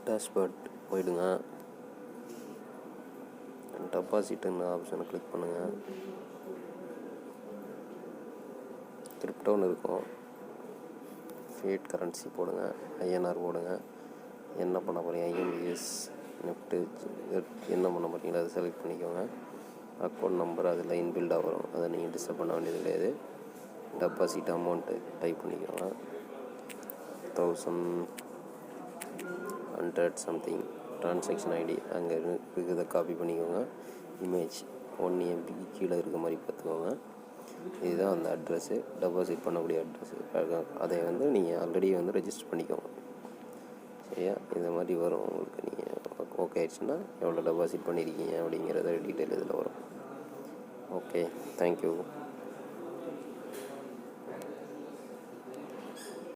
Dashboard போயிடுங்க. டெபாசிட்டுன்னு ஆப்ஷனை click பண்ணுங்கள். கிரிப்டோன்னு இருக்கும். ஃபியட் கரன்சி போடுங்க, ஐஎன்ஆர் போடுங்க. என்ன பண்ண போகிறீங்க, ஐஎம்பிஎஸ் நெஃப்ட்டு என்ன பண்ண போகிறீங்களோ அதை செலக்ட் பண்ணிக்கோங்க. அக்கௌண்ட் நம்பர் அதில் இன்பில்டாக வரும், அதை நீங்கள் டிஸ்டர்ப் பண்ண வேண்டியது கிடையாது. டெபாசிட் அமௌண்ட்டு டைப் பண்ணிக்கோங்க. 1100 சம்திங். ட்ரான்சாக்ஷன் ஐடி அங்கே இருக்கிறத காப்பி பண்ணிக்கோங்க. இமேஜ் 1 MB கீழே இருக்க மாதிரி பார்த்துக்கோங்க. இதுதான் அந்த அட்ரஸ்ஸு, டெபாசிட் பண்ணக்கூடிய அட்ரஸ்ஸு. அதை நீங்கள் ஆல்ரெடி ரெஜிஸ்டர் பண்ணிக்கோங்க. சரியா? இந்த மாதிரி வரும் உங்களுக்கு. நீங்கள் ஓகே ஆயிடுச்சுன்னா எவ்வளோ டெபாசிட் பண்ணியிருக்கீங்க அப்படிங்கிறத டீட்டெயில் இதில் வரும். Okay, thank you.